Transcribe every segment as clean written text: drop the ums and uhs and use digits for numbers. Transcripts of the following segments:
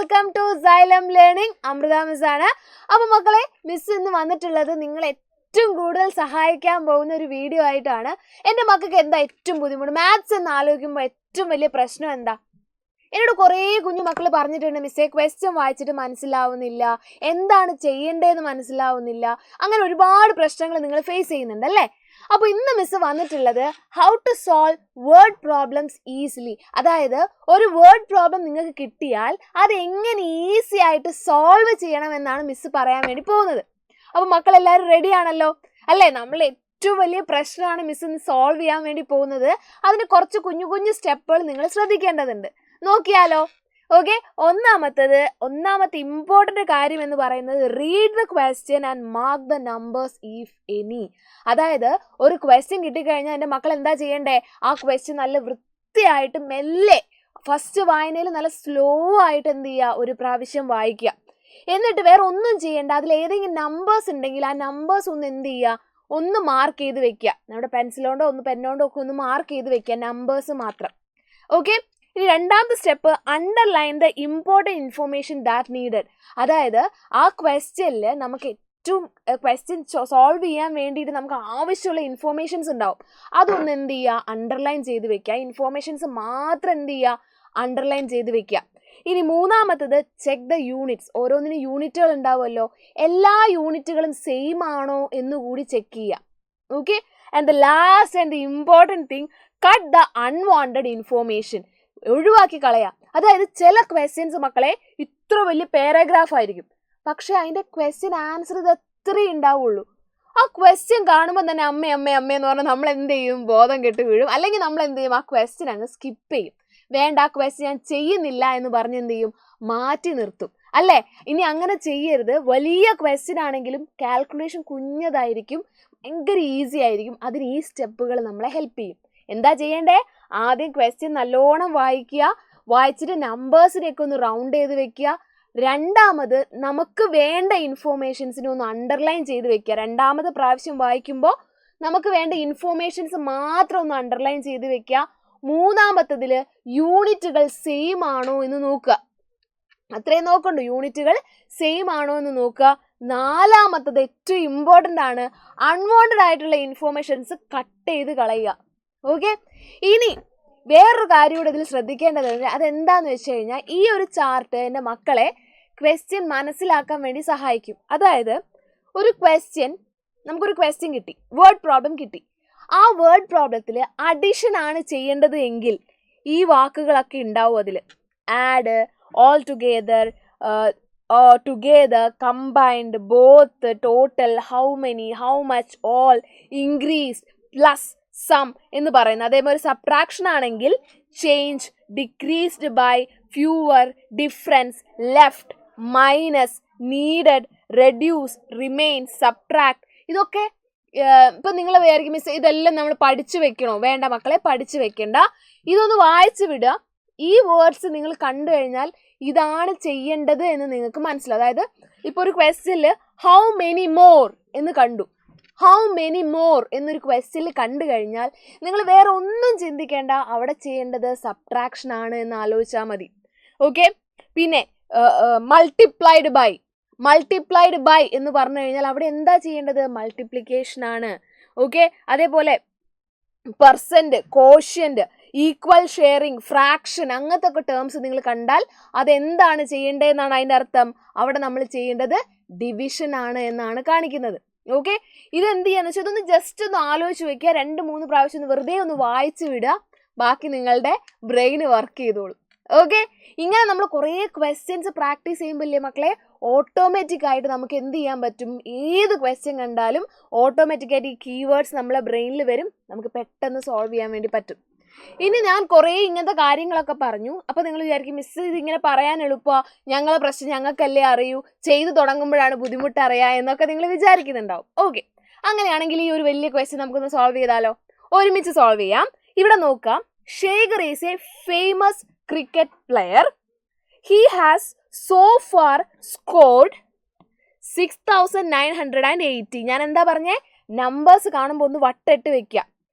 Welcome to Xylem learning. Amrutha miss ആണ്. അപ്പോൾ മക്കളെ, മിസ് ഇന്ന് വന്നിട്ടുള്ളത് നിങ്ങളെ ഏറ്റവും കൂടുതൽ സഹായിക്കാൻ പോകുന്ന ഒരു വീഡിയോ ആയിട്ടാണ്. എൻ്റെ മക്കൾക്ക് എന്താ ഏറ്റവും ബുദ്ധിമുട്ട്? മാത്സ് എന്ന് ആലോചിക്കുമ്പോൾ ഏറ്റവും വലിയ പ്രശ്നം എന്താ? എന്നോട് കുറേ കുഞ്ഞു മക്കൾ പറഞ്ഞിട്ടുണ്ട്, മിസ്സേ ക്വസ്റ്റ്യൻ വായിച്ചിട്ട് മനസ്സിലാവുന്നില്ല, എന്താണ് ചെയ്യേണ്ടതെന്ന് മനസ്സിലാവുന്നില്ല. അങ്ങനെ ഒരുപാട് പ്രശ്നങ്ങൾ നിങ്ങൾ ഫേസ് ചെയ്യുന്നുണ്ട് അല്ലേ? അപ്പോൾ ഇന്ന് മിസ് വന്നിട്ടുള്ളത് how to solve word problems easily. അതായത് ഒരു വേർഡ് പ്രോബ്ലം നിങ്ങൾക്ക് കിട്ടിയാൽ അത് എങ്ങനെ ഈസി ആയിട്ട് സോൾവ് ചെയ്യണമെന്നാണ് മിസ് പറയാൻ വേണ്ടി പോകുന്നത്. അപ്പോൾ മക്കളെല്ലാവരും റെഡി ആണല്ലോ അല്ലേ? നമ്മൾ ഏറ്റവും വലിയ പ്രശ്നമാണ് മിസ് ഇന്ന് സോൾവ് ചെയ്യാൻ വേണ്ടി പോകുന്നത്. അതിന് കുറച്ച് കുഞ്ഞു കുഞ്ഞു സ്റ്റെപ്പുകൾ നിങ്ങൾ ശ്രദ്ധിക്കേണ്ടതുണ്ട്. നോക്കിയാലോ? ഓക്കെ, ഒന്നാമത്തെ ഇമ്പോർട്ടൻ്റ് കാര്യം എന്ന് പറയുന്നത് read the question and mark the numbers if any. അതായത് ഒരു ക്വസ്റ്റ്യൻ കിട്ടിക്കഴിഞ്ഞാൽ എൻ്റെ മക്കൾ എന്താ ചെയ്യണ്ടേ? ആ ക്വസ്റ്റ്യൻ നല്ല വൃത്തിയായിട്ട് മെല്ലെ ഫസ്റ്റ് വായനയിൽ നല്ല സ്ലോ ആയിട്ട് എന്ത് ചെയ്യുക, ഒരു പ്രാവശ്യം വായിക്കുക. എന്നിട്ട് വേറെ ഒന്നും ചെയ്യേണ്ട, അതിൽ ഏതെങ്കിലും നമ്പേഴ്സ് ഉണ്ടെങ്കിൽ ആ നമ്പേഴ്സ് ഒന്ന് എന്ത് ചെയ്യുക, ഒന്ന് മാർക്ക് ചെയ്ത് വെക്കുക. നമ്മുടെ പെൻസിലോണ്ടോ പെന്നോണ്ടോ ഒക്കെ ഒന്ന് മാർക്ക് ചെയ്ത് വെക്കുക, നമ്പേഴ്സ് മാത്രം. ഓക്കെ, ഇനി രണ്ടാമത്തെ step, underline the important information that needed. അതായത് ആ ക്വസ്റ്റ്യനിൽ നമുക്ക് ഏറ്റവും ക്വസ്റ്റ്യൻ സോൾവ് ചെയ്യാൻ വേണ്ടിയിട്ട് നമുക്ക് ആവശ്യമുള്ള ഇൻഫോർമേഷൻസ് ഉണ്ടാവും. അതൊന്ന് എന്ത് ചെയ്യുക, അണ്ടർലൈൻ ചെയ്ത് വെക്കുക. ഇൻഫോർമേഷൻസ് മാത്രം എന്ത് ചെയ്യുക, അണ്ടർലൈൻ ചെയ്ത് വെക്കുക. ഇനി മൂന്നാമത്തത്, ചെക്ക് ദ യൂണിറ്റ്സ്. ഓരോന്നിനും യൂണിറ്റുകൾ ഉണ്ടാവുമല്ലോ, എല്ലാ യൂണിറ്റുകളും സെയിം ആണോ എന്ന് കൂടി ചെക്ക് ചെയ്യുക. Okay, and the last and the important thing, cut the unwanted information. ഒഴിവാക്കി കളയാം. അതായത് ചില ക്വസ്റ്റ്യൻസ് മക്കളെ ഇത്ര വലിയ പാരഗ്രാഫ് ആയിരിക്കും, പക്ഷെ അതിൻ്റെ ക്വസ്റ്റ്യൻ ആൻസർ ഇത് എത്രയേ ഉണ്ടാവുള്ളൂ. ആ ക്വസ്റ്റ്യൻ കാണുമ്പോൾ തന്നെ അമ്മ എന്ന് പറഞ്ഞാൽ നമ്മൾ എന്ത് ചെയ്യും, ബോധം കെട്ട് വീഴും. അല്ലെങ്കിൽ നമ്മൾ എന്ത് ചെയ്യും, ആ ക്വസ്റ്റ്യൻ അങ്ങ് സ്കിപ്പ് ചെയ്യും. വേണ്ട, ആ ക്വസ്റ്റ്യൻ ഞാൻ ചെയ്യുന്നില്ല എന്ന് പറഞ്ഞ് എന്ത് ചെയ്യും, മാറ്റി നിർത്തും അല്ലേ? ഇനി അങ്ങനെ ചെയ്യരുത്. വലിയ ക്വസ്റ്റ്യൻ ആണെങ്കിലും കാൽക്കുലേഷൻ കുഞ്ഞതായിരിക്കും, ഭയങ്കര ഈസി ആയിരിക്കും. അതിന് ഈ സ്റ്റെപ്പുകൾ നമ്മളെ ഹെൽപ്പ് ചെയ്യും. എന്താ ചെയ്യേണ്ടേ? ആദ്യം ക്വസ്റ്റ്യൻ നല്ലോണം വായിക്കുക, വായിച്ചിട്ട് നമ്പേഴ്സിനെയൊക്കെ ഒന്ന് റൗണ്ട് ചെയ്ത് വെക്കുക. രണ്ടാമത് നമുക്ക് വേണ്ട ഇൻഫോർമേഷൻസിനെ ഒന്ന് അണ്ടർലൈൻ ചെയ്ത് വെക്കുക. രണ്ടാമത് പ്രാവശ്യം വായിക്കുമ്പോൾ നമുക്ക് വേണ്ട ഇൻഫോർമേഷൻസ് മാത്രം ഒന്ന് അണ്ടർലൈൻ ചെയ്ത് വെക്കുക. മൂന്നാമത്തതിൽ യൂണിറ്റുകൾ സെയിം ആണോ എന്ന് നോക്കുക. അത്രയും നോക്കണ്ടു, യൂണിറ്റുകൾ സെയിം ആണോ എന്ന് നോക്കുക. നാലാമത്തത് ഏറ്റവും ഇമ്പോർട്ടൻ്റ് ആണ്, അൺവാണ്ടഡ് ആയിട്ടുള്ള ഇൻഫോർമേഷൻസ് കട്ട് ചെയ്ത് കളയുക. ഓക്കെ, ഇനി വേറൊരു കാര്യം കൂടെ ഇതിൽ ശ്രദ്ധിക്കേണ്ടതുണ്ട്. അതെന്താന്ന് വെച്ച് കഴിഞ്ഞാൽ, ഈ ഒരു ചാർട്ട് എൻ്റെ മക്കളെ ക്വസ്റ്റ്യൻ മനസ്സിലാക്കാൻ വേണ്ടി സഹായിക്കും. അതായത് നമുക്കൊരു ക്വസ്റ്റ്യൻ കിട്ടി, വേർഡ് പ്രോബ്ലം കിട്ടി. ആ വേർഡ് പ്രോബ്ലത്തിൽ അഡിഷൻ ആണ് ചെയ്യേണ്ടത് എങ്കിൽ ഈ വാക്കുകളൊക്കെ ഉണ്ടാവും അതിൽ. Add, all together, together, combined, both, total, how many, how much, all, increase, plus, sum എന്ന് പറയുന്നത്. അതേപോലെ സബ്ട്രാക്ഷൻ ആണെങ്കിൽ change, decreased by, fewer, difference, left, minus, needed, reduce, remain, subtract. ഇതൊക്കെ ഇപ്പം നിങ്ങൾ വിചാരിക്കും, മിസ് ഇതെല്ലാം നമ്മൾ പഠിച്ചു വെക്കണോ? വേണ്ട മക്കളെ, പഠിച്ചു വെക്കണ്ട. ഇതൊന്ന് വായിച്ചു വിടുക. ഈ വേർഡ്സ് നിങ്ങൾ കണ്ടു കഴിഞ്ഞാൽ ഇതാണ് ചെയ്യേണ്ടത് എന്ന് നിങ്ങൾക്ക് മനസ്സിലാവും. അതായത് ഇപ്പോൾ ഒരു ക്വസ്റ്റ്യനിൽ ഹൗ മെനി മോർ എന്ന് കണ്ടു. ഹൗ മെനി മോർ എന്നൊരു ക്വസ്റ്റ്യനിൽ കണ്ടു കഴിഞ്ഞാൽ നിങ്ങൾ വേറെ ഒന്നും ചിന്തിക്കേണ്ട, അവിടെ ചെയ്യേണ്ടത് സബ്ട്രാക്ഷൻ ആണ് എന്ന് ആലോചിച്ചാൽ മതി. ഓക്കെ, പിന്നെ മൾട്ടിപ്ലൈഡ് ബൈ എന്ന് പറഞ്ഞു കഴിഞ്ഞാൽ അവിടെ എന്താ ചെയ്യേണ്ടത്, മൾട്ടിപ്ലിക്കേഷൻ ആണ്. ഓക്കെ, അതേപോലെ percent, quotient, equal sharing, fraction, അങ്ങനത്തെ ഒക്കെ ടേംസ് നിങ്ങൾ കണ്ടാൽ അതെന്താണ് ചെയ്യേണ്ടതെന്നാണ് അതിൻ്റെ അർത്ഥം. അവിടെ നമ്മൾ ചെയ്യേണ്ടത് ഡിവിഷൻ ആണ് എന്നാണ് കാണിക്കുന്നത്. ഓക്കെ, ഇതെന്ത് ചെയ്യാന്ന് വെച്ചാൽ ഇതൊന്ന് ജസ്റ്റ് ഒന്ന് ആലോചിച്ച് വെക്കുക. 2-3 പ്രാവശ്യം ഒന്ന് വെറുതെ ഒന്ന് വായിച്ചു വിടുക. ബാക്കി നിങ്ങളുടെ ബ്രെയിന് വർക്ക് ചെയ്തോളൂ. ഓക്കെ, ഇങ്ങനെ നമ്മൾ കുറേ ക്വസ്റ്റ്യൻസ് പ്രാക്ടീസ് ചെയ്യുമ്പോൾ ഇല്ലേ മക്കളെ, ഓട്ടോമാറ്റിക് ആയിട്ട് നമുക്ക് എന്ത് ചെയ്യാൻ പറ്റും, ഏത് ക്വസ്റ്റ്യൻ കണ്ടാലും ഓട്ടോമാറ്റിക്കായിട്ട് ഈ കീവേഡ്സ് നമ്മളെ ബ്രെയിനിൽ വരും, നമുക്ക് പെട്ടെന്ന് സോൾവ് ചെയ്യാൻ വേണ്ടി പറ്റും. ഇനി ഞാൻ കുറേ ഇങ്ങനത്തെ കാര്യങ്ങളൊക്കെ പറഞ്ഞു. അപ്പോൾ നിങ്ങൾ വിചാരിക്കും, മിസ് ഇതിങ്ങനെ പറയാൻ എളുപ്പമാണ്, ഞങ്ങളെ പ്രശ്നം ഞങ്ങൾക്കല്ലേ അറിയൂ, ചെയ്തു തുടങ്ങുമ്പോഴാണ് ബുദ്ധിമുട്ട് അറിയുക എന്നൊക്കെ നിങ്ങൾ വിചാരിക്കുന്നുണ്ടാവും. ഓക്കെ, അങ്ങനെയാണെങ്കിൽ ഈ ഒരു വലിയ ക്വസ്റ്റ്യൻ നമുക്കൊന്ന് സോൾവ് ചെയ്താലോ? ഒരുമിച്ച് സോൾവ് ചെയ്യാം. ഇവിടെ നോക്കാം. Shekhar is a famous cricket player. He has so far scored 6980. ഞാൻ എന്താ പറഞ്ഞേ, നമ്പേഴ്സ് കാണുമ്പോൾ ഒന്ന് വട്ടിട്ട് വെക്കുക.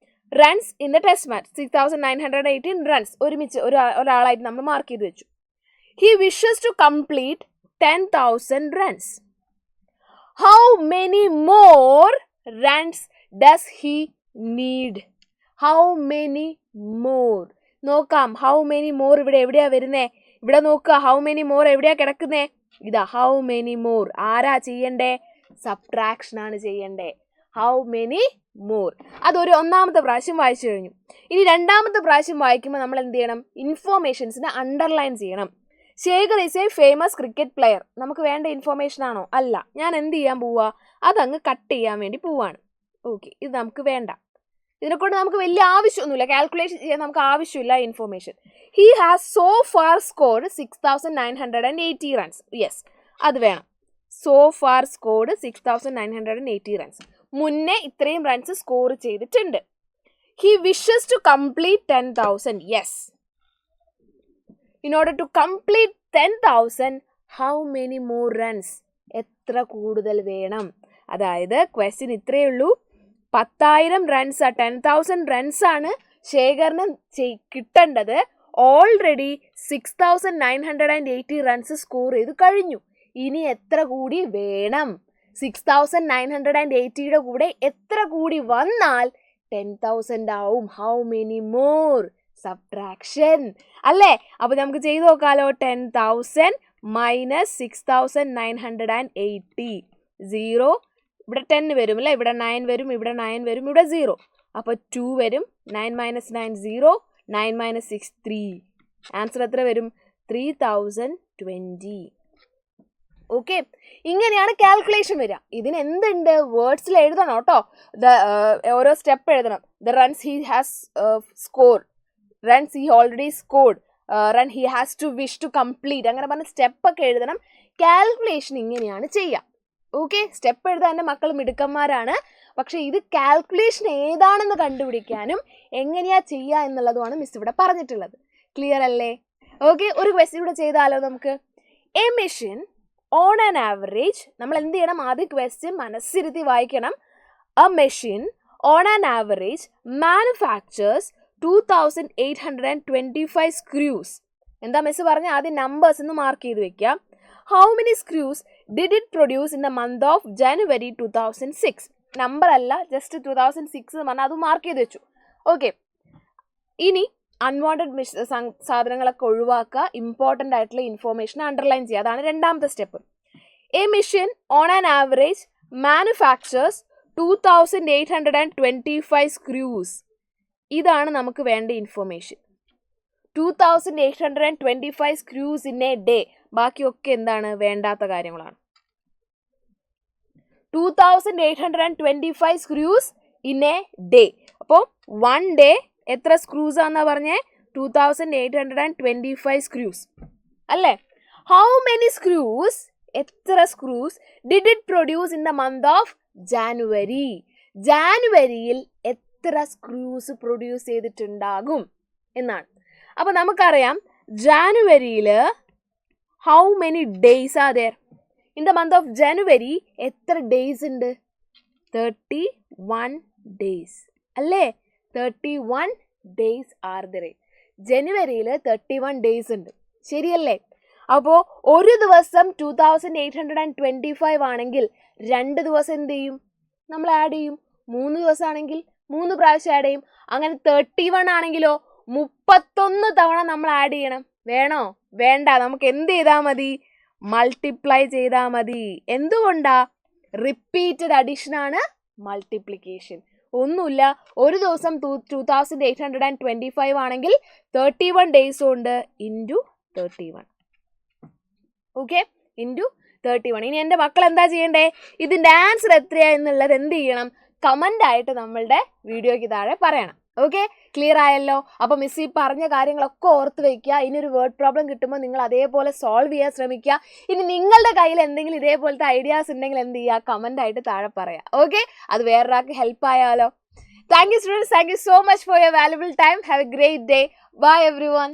Runs in the test match 6918 runs ഒരുമിച്ച് ഒരാളായിട്ട് നമ്മൾ മാർക്ക് ചെയ്ത് വെച്ചു. He wishes to complete 10,000 runs. How many more runs does he need? How many more? നോക്കാം, how many more ഇവിടെ എവിടെയാ വരുന്നേ? ഇവിടെ നോക്കുക, how many more എവിടെയാ കിടക്കുന്നേ? ഇതാ how many more. ആരാ ചെയ്യണ്ടേ? സബ്ട്രാക്ഷൻ ആണ് ചെയ്യണ്ടേ. how many more. അതൊരു ഒന്നാമത്തെ പ്രാവശ്യം വായിച്ചു കഴിഞ്ഞു. ഇനി രണ്ടാമത്തെ പ്രാവശ്യം വായിക്കുമ്പോൾ നമ്മൾ എന്ത് ചെയ്യണം? ഇൻഫോർമേഷൻസിനെ അണ്ടർലൈൻ ചെയ്യണം. Shekhar is a famous cricket player. നമുക്ക് വേണ്ട ഇൻഫോർമേഷൻ ആണോ? അല്ല. ഞാൻ എന്ത് ചെയ്യാൻ പോവാ? അതങ്ങ് കട്ട് ചെയ്യാൻ വേണ്ടി പോവാണ്. ഓക്കെ, ഇത് നമുക്ക് വേണ്ട. ഇതിനെക്കൊണ്ട് നമുക്ക് വലിയ ആവശ്യമൊന്നുമില്ല, കാൽക്കുലേഷൻ ചെയ്യാൻ നമുക്ക് ആവശ്യമില്ല information. He has so far scored 6,980 runs. Yes, അത് വേണം. So far scored 6,980 runs. മുന്നേ ഇത്രയും റൺസ് സ്കോർ ചെയ്തിട്ടുണ്ട്. He wishes to complete 10,000. Yes. In order to complete 10,000, how many more runs? എത്ര കൂടുതൽ വേണം? അതായത് ക്വസ്റ്റ്യൻ ഇത്രയേ ഉള്ളൂ. 10,000 റൺസ്, 10,000 റൺസ് ആണ് ശേഖറിന് കിട്ടേണ്ടത്. ഓൾറെഡി 6,980 റൺസ് സ്കോർ ചെയ്ത് കഴിഞ്ഞു. ഇനി എത്ര കൂടി വേണം? 6,980യുടെ കൂടെ എത്ര കൂടി വന്നാൽ 10,000 ആവും? How many more? സബ്ട്രാക്ഷൻ അല്ലേ? അപ്പൊ നമുക്ക് ചെയ്ത് നോക്കാലോ. 10,000 മൈനസ് 6,980. 0 ഇവിടെ 10 വരും അല്ലേ? ഇവിടെ 9 വരും, ഇവിടെ 9 വരും, ഇവിടെ 0. അപ്പോൾ 2 വരും. 9 മൈനസ് 9 0. 9 മൈനസ് 6 3. ആൻസർ എത്ര വരും? 3,020. ഓക്കെ, ഇങ്ങനെയാണ് കാൽക്കുലേഷൻ വരിക. ഇതിന് എന്തുണ്ട്? വേർഡ്സിൽ എഴുതണം കേട്ടോ. ഓരോ സ്റ്റെപ്പ് എഴുതണം. The runs he has scored, runs he already scored, run he has to wish to complete, അങ്ങനെ പറഞ്ഞ സ്റ്റെപ്പൊക്കെ എഴുതണം. കാൽക്കുലേഷൻ ഇങ്ങനെയാണ് ചെയ്യുക. ഓക്കെ, സ്റ്റെപ്പ് എഴുതാൻ എൻ്റെ മക്കൾ മിടുക്കന്മാരാണ്. പക്ഷെ ഇത് കാൽക്കുലേഷൻ ഏതാണെന്ന് കണ്ടുപിടിക്കാനും എങ്ങനെയാ ചെയ്യുക എന്നുള്ളതുമാണ് മിസ് ഇവിടെ പറഞ്ഞിട്ടുള്ളത്. ക്ലിയർ അല്ലേ? ഓക്കെ, ഒരു ക്വസ്റ്റ്യൻ കൂടെ ചെയ്താലോ നമുക്ക്. A machine on an average, നമ്മൾ എന്ത് ചെയ്യണം? ആദ്യം ക്വസ്റ്റ്യൻ മനസ്സിരുത്തി വായിക്കണം. A machine on an average manufacturers 2,825 screws. എന്താ മിസ് പറഞ്ഞ? ആദ്യം നമ്പേഴ്സ് ഒന്ന് മാർക്ക് ചെയ്ത് വെക്കാം. How many screws did it produce in the month of January 2006? Number അല്ല, ജസ്റ്റ് 2006 പറഞ്ഞാൽ അത് മാർക്ക് ചെയ്ത് വെച്ചു. ഓക്കെ, ഇനി അൺവാണ്ടഡ് സാധനങ്ങളൊക്കെ ഒഴിവാക്കുക. ഇമ്പോർട്ടൻ്റ് ആയിട്ടുള്ള ഇൻഫോർമേഷൻ അണ്ടർലൈൻ ചെയ്യുക. അതാണ് രണ്ടാമത്തെ step. A machine on an average manufacturers 2,825 screws. ഇതാണ് നമുക്ക് വേണ്ട information. 2,825 screws in A day. ബാക്കിയൊക്കെ എന്താണ്? വേണ്ടാത്ത കാര്യങ്ങളാണ്. 2,825 സ്ക്രൂസ് ഇൻ എ ഡേ. അപ്പോൾ 1 ഡേ എത്ര സ്ക്രൂസ് ആണെന്നാ പറഞ്ഞേ? 2,825 സ്ക്രൂസ് അല്ലേ? ഹൗ മെനി സ്ക്രൂസ്, എത്ര screws did it produce in the month of January? ജാനുവരിയിൽ എത്ര സ്ക്രൂസ് പ്രൊഡ്യൂസ് ചെയ്തിട്ടുണ്ടാകും എന്നാണ്. അപ്പോൾ നമുക്കറിയാം ജാനുവരിയിൽ how many days are there? In the month of January എത്ര ഡേയ്സ് ഉണ്ട്? 31 ഡേയ്സ് അല്ലേ? 31 ഡേയ്സ് ആർ ദെയർ. ജനുവരിയിൽ 31 ഡേയ്സ് ഉണ്ട്, ശരിയല്ലേ? അപ്പോൾ ഒരു ദിവസം 2,825 ആണെങ്കിൽ 2 ദിവസം എന്ത് ചെയ്യും? നമ്മൾ ആഡ് ചെയ്യും. 3 ദിവസമാണെങ്കിൽ 3 പ്രാവശ്യം ആഡ് ചെയ്യും. അങ്ങനെ 31 ആണെങ്കിലോ 31 തവണ നമ്മൾ ആഡ് ചെയ്യണം. വേണോ? വേണ്ട. നമുക്ക് എന്ത് ചെയ്താൽ മതി? മൾട്ടിപ്ലൈ ചെയ്താൽ മതി. എന്തുകൊണ്ടാ? റിപ്പീറ്റഡ് അഡീഷൻ ആണ് മൾട്ടിപ്ലിക്കേഷൻ. ഒന്നുമില്ല, ഒരു ദിവസം 2,825 ആണെങ്കിൽ 31 ഡേയ്സ് ഉണ്ട് ഇൻറ്റു 31. Okay, into 31. ഇനി എൻ്റെ മക്കൾ എന്താ ചെയ്യണ്ടേ? ഇതിൻ്റെ ആൻസർ എത്രയാ എന്നുള്ളത് എന്ത് ചെയ്യണം? കമൻ്റ് ആയിട്ട് നമ്മളുടെ വീഡിയോയ്ക്ക് താഴെ പറയണം. ഓക്കെ, ക്ലിയർ ആയല്ലോ? അപ്പോൾ മിസ് ഈ പറഞ്ഞ കാര്യങ്ങളൊക്കെ ഓർത്ത് വയ്ക്കുക. ഇനി ഒരു വേർഡ് പ്രോബ്ലം കിട്ടുമ്പോൾ നിങ്ങൾ അതേപോലെ സോൾവ് ചെയ്യാൻ ശ്രമിക്കുക. ഇനി നിങ്ങളുടെ കയ്യിൽ എന്തെങ്കിലും ഇതേപോലത്തെ ഐഡിയാസ് ഉണ്ടെങ്കിൽ എന്ത് ചെയ്യുക? കമൻ്റ് ആയിട്ട് താഴെ പറയാം. ഓക്കെ, അത് വേറൊരാൾക്ക് ഹെൽപ്പ് ആയാലോ. Thank you students, thank you so much for your valuable time. Have a great day. Bye every one.